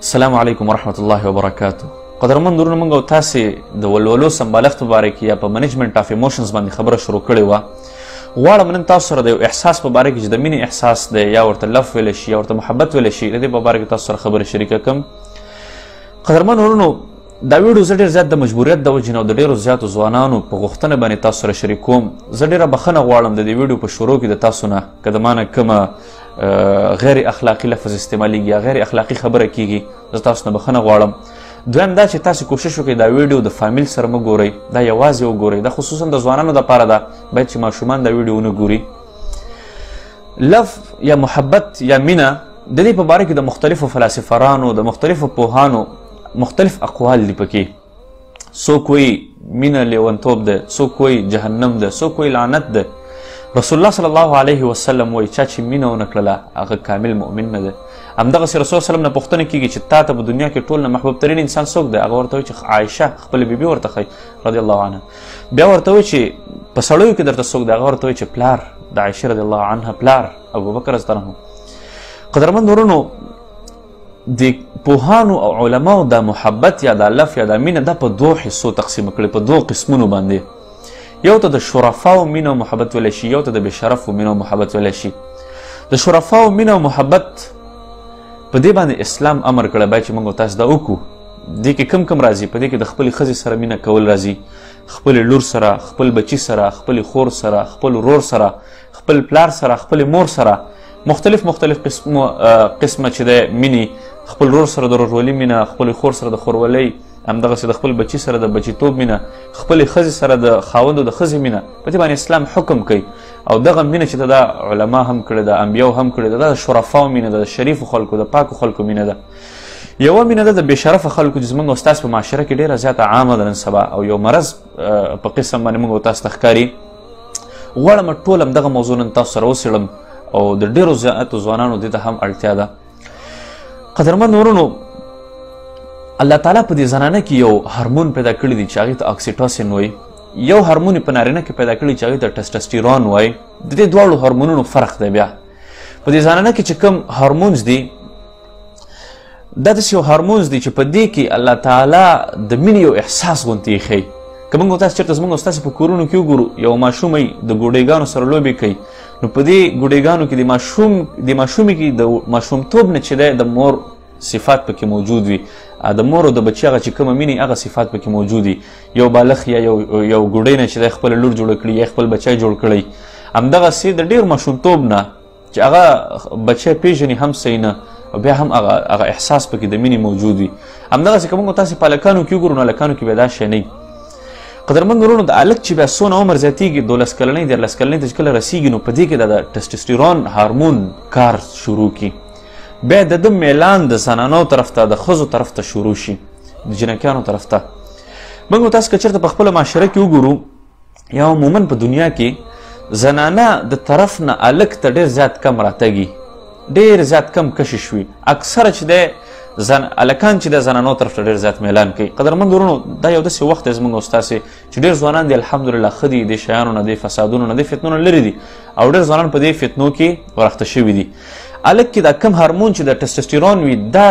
السلام علیکم ورحمت الله وبرکاتو. قدرمن درونه موږ او تاسې د ولولو سمبالښت په باره کې یا په منیجمنټ اف ایموشنز باندې خبره شروع کړې وه. غواړم نن تاسو سره د یو احساس په باره کې چې د مینې احساس دی یا ورته لف ویلی شي یا ورته محبت ویلی شي، د دې په باره کې تاسو سره خبرې شریکه کړم. قدرمن ورونو، دا ویډیو زه ډېر زیات د مجبوریت د وجې نه او د ډېرو زیاتو ځوانانو په غوښتنه باندې تاسو سره شریک کوم. زه ډېره بخښنه غواړم د دې ویډیو په شروع کې د تاسو نه که د ما نه کومه غیر اخلاقي لفظ استعمالیږي یا غیر اخلاقي خبره کیږي، زه تاسو نه بخښنه غواړم. دویم دا چې تاسې کوشش وکړئ دا ویډیو د فامیل سره مه ګورئ، دا یوازې وګورئ. دا خصوصا د ځوانانو دپاره ده، باید چې ماشومان دا ویډیو ونه ګوري. لف یا محبت یا مینه د دې په باره کې د مختلفو فلاسفرانو د مختلفو پوهانو مختلف اقوال دي پکې. څوک وایي مینه لیونتوب ده، څوک وایي جهنم ده، څوک وایي لعنت ده. رسول الله صلی الله علیه وسلم وایي چا چې مینه ونه کړله هغه کامل مؤمن نه ده. همدغسې رسول وسلم نه پوښتنه کیږي چې تا ته په دنیا کې ټول نه محبوب ترین انسان څوک دی؟ هغه ورته وایي چې عایشه خپله بیبي ورته ښایي رضی الله عنها. بیا ورته وایي چې په سړیو کې درته څوک دی؟ هغه ورته وایي چې پلار د عایشه رضی الله عنها پلار ابوبکر رضی الله عنه. قدرمن ورونو، د پوهانو او علماو دا محبت یا دا لف یا دا مینه دا په دوه حصو تقسیم کړي، په دوه قسمونو باندې. یو ته د شرفاو مینه او محبت ویلی شي، یو ته د بېشرفو مینه او محبت ویلی شي. د شرفاو مینه او محبت په دې باندې اسلام امر کړی باید چې موږ تاسو دا وکړو. دې کې کم راځي؟ په دې کې د خپلې ښځې سره مینه کول راځي، خپلې لور سره، خپل بچي سره، خپلې خور سره، خپل ورور سره، خپل پلار سره، خپلې مور سره، مختلف قسمه چې د مینې، خپل ورور سره د ورورولي مینه، خپلې خور سره د خورولۍ، همدغسې د خپل بچي سره د بچیتوب مینه، خپلې ښځې سره د خاوند او د ښځې مینه. په دې باندې اسلام حکم کوي. او دغه مینه چې دا علما هم کړې ده، انبیاو هم کړې ده، دا د شرفاو مینه ده، د شریفو خلکو، د پاکو خلکو مینه ده. یوه مینه ده د بېشرفه خلکو چې زموږ او ستاسو په معاشره کې ډېره زیاته عامه ده نن سبا، او یو مرض په قسم باندې موږ او تاسو ته ښکاري. غواړم ټول همدغه موضوع نن تاسو سره وڅېړم او د ډېرو زیاتو ځوانانو دې ته هم اړتیا ده. قدرمن ورونو، الله تعالی په دې زنانه کې یو هارمون پیدا کړی دی چې هغې ته اکسیټوسین وایي. یو هارمون په نارینه کې پیدا کړی چې هغې ته ټسټسټیرون وایي. د دې دواړو هارمونونو فرق دی. بیا په دې زنانه کې چې کوم هارمونز دي، دا داسې یو هارمونز دي چې په دې کې الله تعالی د مینې یو احساس غوندې ایښی. که موږ تاسو چېرته زموږ او ستاسې په کورونو کې وګورو، یو ماشوم د ګوډیګانو سره لوبې کوي، نو په دې ګوډیګانو کې د ماشومې کې د ماشومتوب نه چې دی د مور صفات پکې موجود وي، د مور او د بچي هغه چې کومه مینې هغه صفات پکې موجود وي. یو بالغ یا یو ګوډی نه چې دی خپله لور جوړه کړي یا خپل بچی جوړ کړی، همدغسې د ډېر ماشومتوب نه چې هغه بچی پېژني هم صحیح نه، او بیا هم هغه احساس پکې د مینې موجود وي. همدغسې که موږ تاسې په هلکانو کې وګورو، نو هلکانو کې بیا دا شی نه وي. قدرمن ورونو، د هلک چې بیا څونه عمر زیاتېږي، 12 کلنۍ 13 کلنۍ ته چې کله رسېږي، نو په دې کې د ټسټسټیرون هارمون کار شروع کړي. بیا د ده میلان د زنانو طرف ته، د ښځو طرف ته شروع شي، د جنکیانو طرف ته. موږ تاسو که چېرته په خپله معاشره کې وګورو یا عموما په دنیا کې، زنانه د طرف نه هلک ته ډېر زیات کم راتګي، ډېر زیات کم کشش وي. اکثره چې دی هلکان چې د زنانو طرف ته ډېر زیات میلان کوي. قدرمند ورونو، دا یو داسې وخت دی زموږ او ستاسې چې ډېر ځوانان دي الحمدلله ښه دي، د شیانو نه، د فسادونو نه، د فتنو نه لرې دي، او ډېر ځوانان په دې فتنو کې ورخته شوي دي. هلک کې دا کم هارمون چې د ټسټسټیرون وي، دا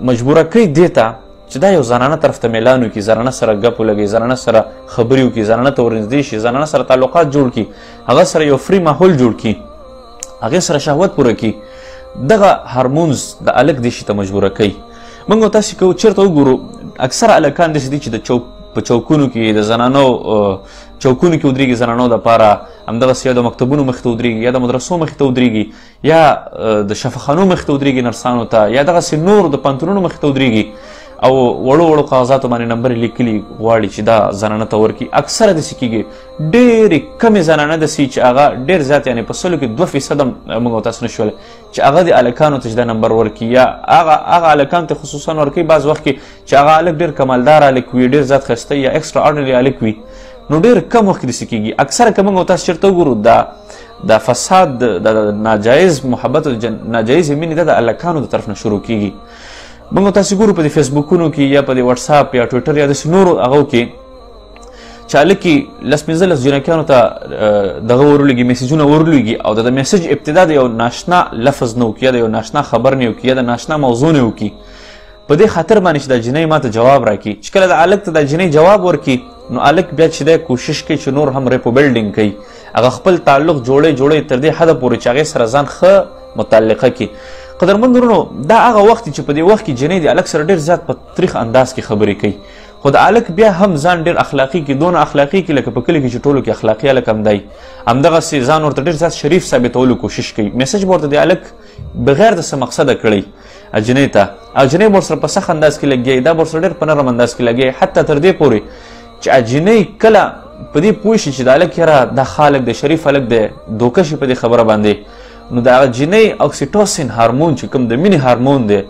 مجبوره کوي دې ته چې دا یو زنانه طرف ته میلان وکړي، زنانه سره ګپ ولګوي، زنانه سره خبرې وکړي، زنانه ته ورنږدې شي، زنانه سره تعلقات جوړ کړي، هغه سره یو فري ماحول جوړ کړي، هغې سره شهوت پوره کړي. دغه هارمونز د هلک دې شي ته مجبوره کوي. موږ تاسې که چېرته وګورو، اکثره هلکان داسې دي چې په چوکونو کې د زنانو چوکونو کې ودرېږي زنانو دپاره، همدغسې یا د مکتبونو مخې ته ودرېږي، یا د مدرسو مخې ته ودرېږي، یا د شفاخانو مخې ته ودرېږي نرسانو ته، یا دغسې نور د پانتونونو مخې ته ودرېږي، او وړو کاغذاتو باندې نمبرې لیکلي غواړي چې دا زنانه ته ورکړي. اکثره داسې کېږي. ډېرې کمې زنانه داسې چې هغه ډېر زیات، یعنې په 100 کې 2% هم موږ او تاسو نه شولی چې هغه د هلکانو ته چې دا نمبر ورکړي، یا هغه هلکانو ته خصوصا ورکوي بعض وخت کې چې هغه هلک ډېر کمالدار هلک وي، ډېر زیات ښایسته یا ایکسټرا آرډنري هلک وي. نو ډېر کم وخت کې داسې کېږي. اکثره که موږ او تاسو چېرته وګورو، دا فساد، د ناجایز محبت او ناجایزې مینې دا د هلکانو د طرف نه شروع کېږي. موږ تاسې ګورو په دې فیسبوکونو کې یا په دې وټساپ یا ټویټر یا داسې نورو هغو کې چې هلکې 10-15 جنکیانو ته دغه ورولېږي، میسیجونه ورولېږي، او د میسیج ابتدا د یو ناشنا لفظ نه وکړي، یا د یو ناشنا خبر نه وکړي، یا د ناشنا موضوع نه وکړي، په دې خاطر باندې چې دا جنۍ ماته جواب راکړي. چې کله د هلک ته دا جنۍ جواب ورکړي نو هلک بیا چې دی کوشش کوي چې نور هم ریپو بلډینګ کوي، هغه خپل تعلق جوړی تر دې حده پورې چې هغې سره ځان ښه متعلقه کړي. قدرمن ورونو دا هغه وخت چې په دې وخت کې جنۍ د هلک سره ډېر زیات په تریخ انداز کې خبرې کوي، خو د هلک بیا هم ځان ډېر اخلاقي کې، دونه اخلاقي کې لکه په کلي کې چې ټولو کې اخلاقي هلک هم دی، همدغسې ځان ورته ډېر زیات شریف ثابتولو کوشش کوي. میسج به ورته د هلک بغیر د څه مقصده کړی جنۍ ته، او جنۍ به ورسره په سخت انداز کې لګیایي، دا به ورسره ډېر په نرم انداز کې لګیایي، حتی تر دې پورې چې جنۍ کله په دې پوه شي چې د هلک یاره دا ښه هلک دی، شریف هلک دی، دوکه شي په دې خبره باندې، نو د هغه جنۍ اکسیټوسین هارمون چې کوم د مینې هارمون دی،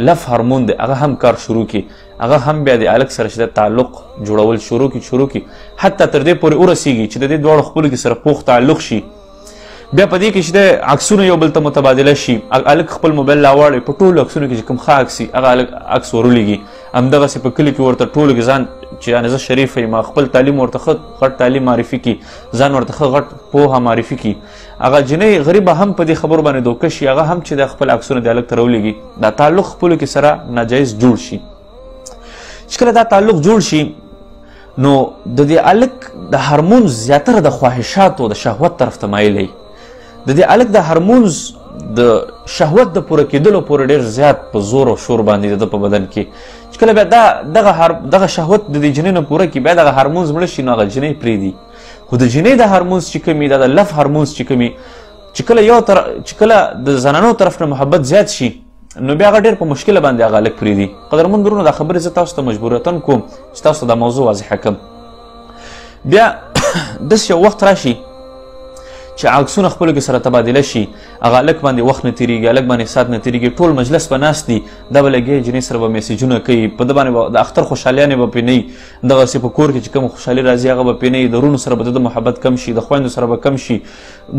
لف هارمون دی، هغه هم کار شروع کړي، هغه هم بیا د هلک سره چې د تعلق جوړول شروع کړي، حتی تر دې پورې ورسیږي چې د دې دواړو خپلو کې سره پوخ تعلق شي. بیا په دې کې چې د عکسونه یو بل ته متبادله شي، هلک خپل موبایل راواړي، په ټولو عکسونو کې چې کوم ښه عکس وي هغه هلک عکس ورولېږي، همدغسې په کلي کې ورته ټولو کې ځان چې یعنې زه شریف یم، خپل تعلیم ورته ښه غټ تعلیم معرفي کړي، ځان ورته ښه غټ پوهه معرفي کړي. هغه جنۍ غریبه هم په دې خبرو باندې دوکه شي، هغه هم چې د خپل عکسونه د هلک ته راولېږي، دا تعلق خپلو کې سره ناجایز جوړ شي. چې کله دا تعلق جوړ شي نو د دې هلک د هارمون زیاتره د خواهشاتو د شهوت طرف ته مایلی، د دې هلک د هارمونز د شهوت د پوره کېدلو پورې ډېر زیات په زور او شور باندې د ده په بدن کې چې کله بیا دغه شهوت د دې جنۍ نه پوره کړي، بیا دغه هارمونز مړه شي نو هغه جنۍ پرېږدي. خو د جنۍ د هارمونز چې کوم دا د لف هارمونز چې کوم چې کله د زنانو طرف نه محبت زیات شي نو بیا هغه ډېر په مشکله باندې هغه هلک پرېږدي. قدرمن ورونو دا خبرې زه تاسو ته مجبورتن کوم چې تاسو ته دا موضوع واضحه کړم. بیا داسې یو وخت راشي چې عکسونه خپلو کې سره تبادله شي، هغه هلک باندې وخت نه تېرېږي، هلک باندې ساعت نه تېرېږي، ټول مجلس به ناست دي، دا به لګیا جنۍ سره به میسیجونه کوي، په ده باندې د اختر خوشحالیانې به پرې نه وي، دغسې په کور کې چې کوم خوشحالي راځي هغه به پرې نه وي، د وروڼو سره به د محبت کم شي، د خویندو سره به کم شي،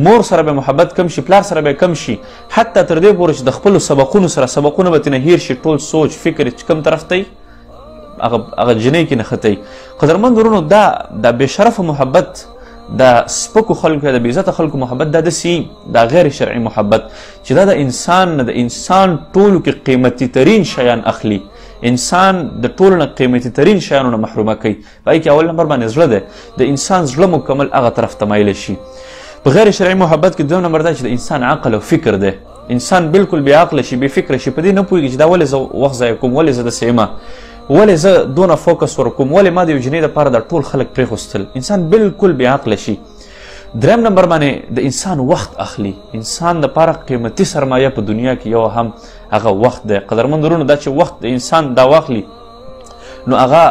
مور سره به محبت کم شي، پلار سره به کم شي، حتی تر دې پورې چې د خپلو سبقونه به ترېنه هېر شي، ټول سوچ فکر چې کوم طرف ته هغه جنۍ کې نښتی. قدرمند ورونو دا بېشرفه محبت، دا سپکو خلکو یا د بېعزته خلکو محبت دا داسې دا غیر شرعي محبت چې دا د انسان نه د انسان ټولو کې قیمتي ترین شیان اخلي، انسان د ټولو نه قیمتي ترین شیانو نه محرومه کوي. په هغې کې اول نمبر باندې زړه دی، د انسان زړه مکمل هغه طرف ته مایله شي. په غیر شرعي محبت کې دویم نمبر دا چې د انسان عقل او فکر دی، انسان بالکل بې عقله شي، بې فکره شي، په دې نه پوهېږي چې دا ولې زه وخت ضایع کوم، ولې زه داسې یم، ولې زه دونه فوکس ورکوم، ولې ما د یو جنۍ دپاره دا ټول خلک پرېښوستل، انسان بالکل بې عقله شي. دریم نمبر باندې د انسان وخت اخلي، انسان دپاره قیمتي سرمایه په دنیا کې یو هم هغه وخت دی. قدرمند ورونو دا چې وخت د انسان دا واخلي نو هغه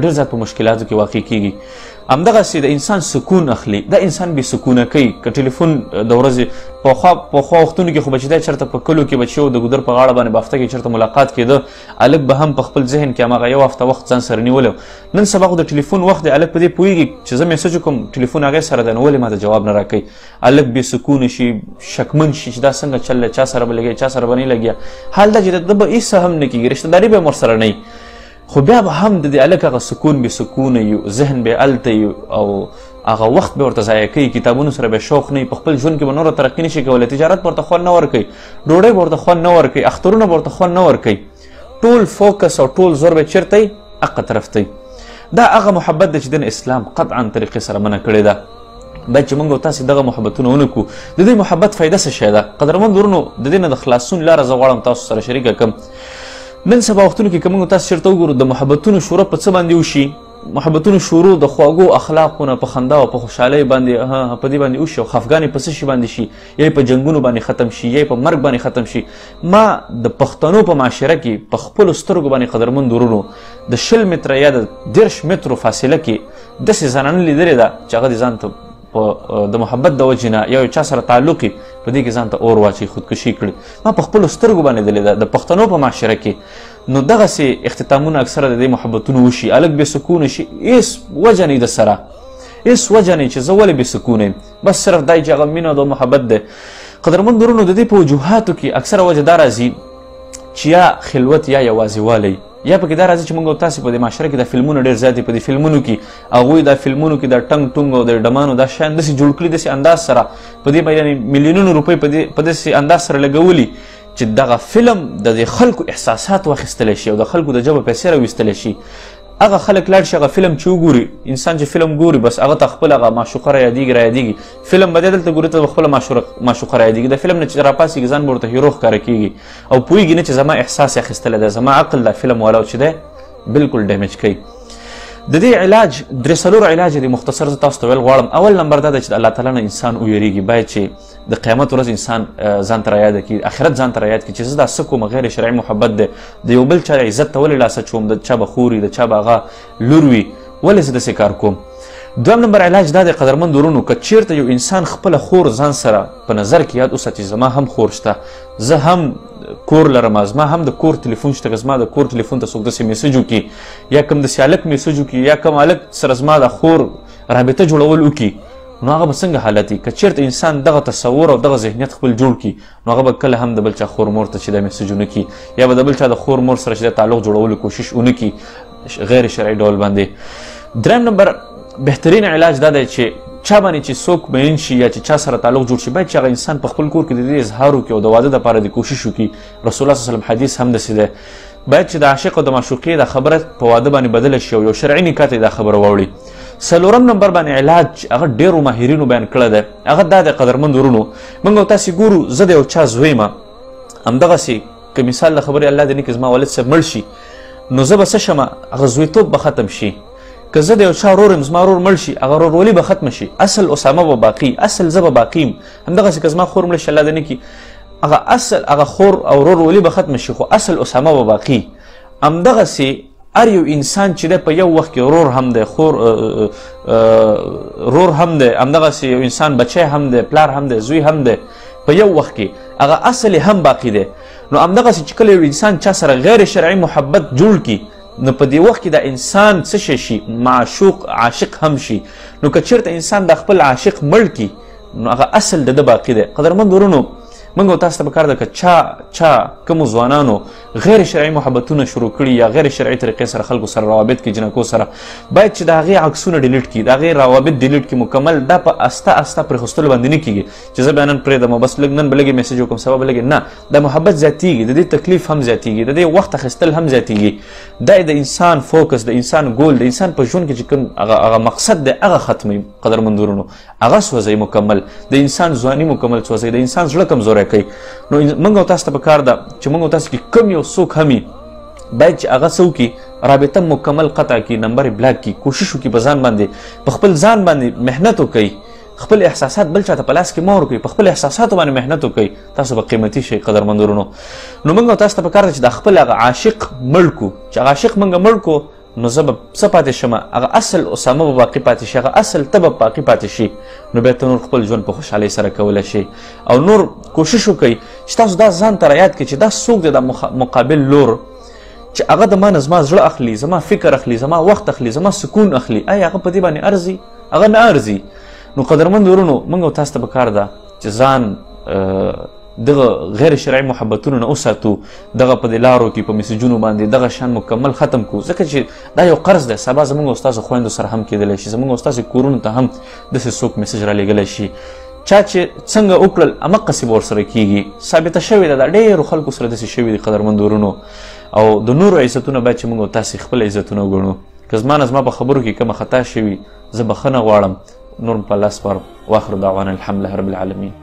ډېر زیات په مشکلاتو کې واقع کیږي. همدغسې د انسان سکون اخلي، دا انسان بې سکونه کوي. که ټلیفون د ورځې پخوا وختونو کې خو به چې دی چېرته په کلو کې به چې د ګودر په غاړه باندې به هفته کې چېرته ملاقات کېده، هلک به هم په خپل ذهن کې هماغه یو هفته وخت ځان سره نیولی. نن سبا خو د ټلیفون وخت دی، هلک په دې پوهېږي چې زه میسج وکړم ټلیفون هغې سره دی، نو ولې ما ته جواب نه راکوي. هلک بې سکونه شي، شکمن شي چې دا څنګه چل دی، چا سره به لګیا چا سره به نه لګیا. حال دا چې د ده به هېڅ هم نه کېږي، رشتهداري به هم ورسره نه وي، خو بیا به هم د دې هلک هغه سکون بې سکونه وي، ذهن به هلته وي او هغه وخت به ورته ضایع کوي، کتابونو سره به شوق نه وي، په خپل ژوند کې به نوره ترقي نه شي کولی، تجارت به ورته خوند نه ورکوي، ډوډۍ به ورته خوند نه ورکوي، اخترونه به ورته خوند نه ورکوي، ټول فوکس او ټول زور به چېرته وي؟ هغه طرف ته. دا هغه محبت دی چې دین اسلام قطعا طریقې سره منع کړې ده. باید چې موږ او تاسې دغه محبتونه ونه کړو. د دې محبت فایده څه شی ده؟ قدرمند ورونو د دې نه د خلاصون لاره زه غواړم تاسو سره شریکه کړم. نن سبا وختونو کې که موږ تاسو چېرته وګورو د محبتونو شروع په څه باندې وشي؟ محبتونو شروع د خواږو اخلاقونه په خندا او په خوشحالۍ باندې په دې باندې وشي او خفګانې په څه شي باندې شي؟ یا په جنګونو باندې ختم شي، یا په مرګ باندې ختم شي. ما د پښتنو په معاشره کې په خپلو سترګو باندې قدرمند ورونو د 20 متره یا د 30 مترو فاصله کې داسې زنانه لیدلې ده چې هغه د ځان ته د محبت د وجې نه یا یو چا سره تعلق یې په دې کې ځان ته اور واچوي، خودکشي کړي. ما په خپلو سترګو باندې لیدلې ده د پښتنو په معاشره کې. نو دغسې اختتامونه اکثره د دې محبتونو وشي، هلک بې سکونه شي، هېڅ وجه نه د سره، هېڅ وجه نه چې زه ولې بې سکونه یم، بس صرف دا چې هغه مینه او محبت دی. قدرمند ورونو د دې په وجوهاتو کې اکثره وجه دا راځي چې یا خلوت یا یوازېوالی، یا پکې دا راځي چې موږ او تاسې په دې معاشره کې دا فلمونه ډېر زیات دي. په دې فلمونو کې هغوی دا فلمونو کې دا ټنګ ټونګ او د ډمانو دا شیان داسې جوړ کړي، داسې انداز سره په دې باندې میلیونونو روپۍ په داسې انداز سره لګولي چې دغه فلم د خلکو احساسات واخیستلی شي او د خلکو د جبه پیسې راویستلی شي هغه خلک لاړ شي هغه فلم چې وګوري انسان چې فلم ګوري بس هغه ته خپل هغه معشوقه رایادېږي فلم به دی دلته ګوري ته به خپله معشوقه رایادېږي د فلم نه چې راپاڅېږي ځان به ورته هیرو ښکاره کېږي او پوهېږي نه چې زما احساس یې اخیستلی دی زما عقل دا فلم والا چې دی بالکل ډیمیج کوي د دې علاج درې څلور علاج دی مختصر زه تاسو ته ویل غواړم اول نمبر دا دی چې د الله تعالی نه انسان ویریږي باید چې د قیامت ورځ انسان ځان ته رایاده کړي آخرت ځان ته رایاد کړي چې زه دا څه کوم غیر شرعي محبت دی د یو بل چا عزت ته ولې لاسه چوم د چا به خور وي د چا به هغه لور وي ولې زه داسې کار کوم دویم نمبر علاج دا دی قدرمند ورونو که چیرته یو انسان خپله خور ځان سره په نظر کې یاد وساتي زما هم خور شته زه هم کور لرم زما هم د کور تلیفون شته که زما د کور تلیفون ته څوک داسې میسج وکړي یا کوم داسې هلک میسج وکړي یا کوم هلک سره زما د خور رابطه جوړول وکړي نو هغه به څنګه حالت وي که چیرته انسان دغه تصور او دغه ذهنیت خپل جوړ کړي نو هغه به کله هم د بل چا خور مور ته چې دا میسج ونه کړي یا به د بل چا د خور مور سره چې د تعلق جوړولو کوشش ونه کړي غیر شرعي ډول باندې دریم نمبر بهترین علاج دا دی چې چا باندې چې څوک مین شي یا چې چا سره تعلق جوړ شي باید چې هغه انسان په خپل کور کې د دې اظهار وکړي او د واده دپاره د کوشش وکړي رسول الله صلی الله علیه وسلم حدیث هم داسې دی باید چې د عاشق او د معشوقې دا خبره په واده باندې بدله شي او یو شرعي نکاح ته دا خبره واوړي څلورم نمبر باندې علاج هغه ډېرو ماهرینو بیان کړی دی هغه دا دی قدرمند ورونو موږ او تاسې ګورو زه د یو چا زوی یم همدغسې که مثال د خبرې الله دې نه کړي زما والد صاحب مړ شي نو زه به څه شمه هغه زویتوب به ختم شي که زه د یو چا ورور یم زما ورور مړ شي هغه ورورولي به ختمه شي اصل اسامه به باقي اصل زه به باقي یم همدغسې که زما خور مړ شي الله دې نه کړي هغه اصل هغه خور او ورورولي به ختمه شي خو اصل اسامه به باقي همدغسې هر یو انسان چې دی په یو وخت کې ورور هم دی رور هم دی همدغسې یو انسان بچی هم دی پلار هم دی زوی هم دی په یو وخت کې هغه اصل هم باقي دی نو همدغسې چې کله یو انسان چا سره غیر شرعي محبت جوړ کړي نو په دې وخت کې د انسان څه شي معشوق عاشق هم شي نو که چیرته انسان د خپل عاشق مړ کړي نو هغه اصل د ده باقي دی قدرمند ورونو موږ او تاسو ته پکار ده که چا کومو ځوانانو غیر شرعي محبتونه شروع کړي یا غیر شرعي طریقې سره خلکو سره روابط کې جنکو سره باید چې د هغې عکسونه ډیلیټ کړي د هغې روابط ډیلیټ کړي مکمل دا په استه استه پرېښودلو باندې نه کېږي چې زه بیا نن پرېږدم او بس لږ نن به لږې میسج وکړم سبا به لږې نه دا محبت زیاتېږي د دې تکلیف هم زیاتېږي د دې وخت اخیستل هم زیاتېږي دا د انسان فوکس د انسان ګول د انسان په ژوند کې چې کوم هغه مقصد دی هغه ختموي قدرمند ورونو هغه سوځوي مکمل د انسان ځواني مکمل سوځوي د انسان زړه کمزوری کوي نو موږ او تاسو ته پکار ده چې موږ او تاسو کې کوم یو څوک هم باید چې هغه څه وکړي رابطه مکمل قطع کړي نمبر یې بلاک کړي کوشش وکړي په ځان باندې په خپل ځان باندې محنت وکړي خپل احساسات بل چاته په لاس کې مه ورکوئ په خپل احساساتو باندې محنت وکړئ تاسو به قیمتي شئ قدرمند ورونو نو موږ او تاسو ته پکار ده چې د خپل هغه عاشق مړ کړو چې هغه عاشق موږ مړ کړو نو زه به څه پاتې شم هغه اصل اسامه به باقي پاتې شي هغه اصل ته به باقي پاتې شي نو بیا ته نور خپل ژوند په خوشحالۍ سره کولی شي او نور کوشش وکئ چې تاسو دا ځان ته رایاد کړئ چې دا څوک دی دا مقابل لور چې هغه د ما نه زما زړه اخلي زما فکر اخلي زما وخت اخلي زما سکون اخلي آیا هغه په دې باندې ارزي هغه نه ارزي نو قدرمند ورونو موږ او تاسو ته پکار ده چې ځان دغه غیر شرعي محبتونو نه وساتو دغه په دې لارو کې په میسجونو باندې دغه شان مکمل ختم کړو ځکه چې دا یو قرض دی سبا زموږ او ستاسو خویندو سره هم کیدلی شي زموږ او ستاسو کورونو ته هم داسې څوک میسج رالیږلی شي چا چې څنګه وکړل همقسې به ورسره کیږي ثابته شوې ده دا ډېرو خلکو سره داسې شوي دي قدرمند ورونو او د نورو عزتونه باید چې موږ او تاسې خپل عزتونه وګڼو که زما نه زما په خبرو کې کومه خطا شوي زه بخښنه غواړم نور په الله سپارم واخر دعوانا الحمد لله رب العالمین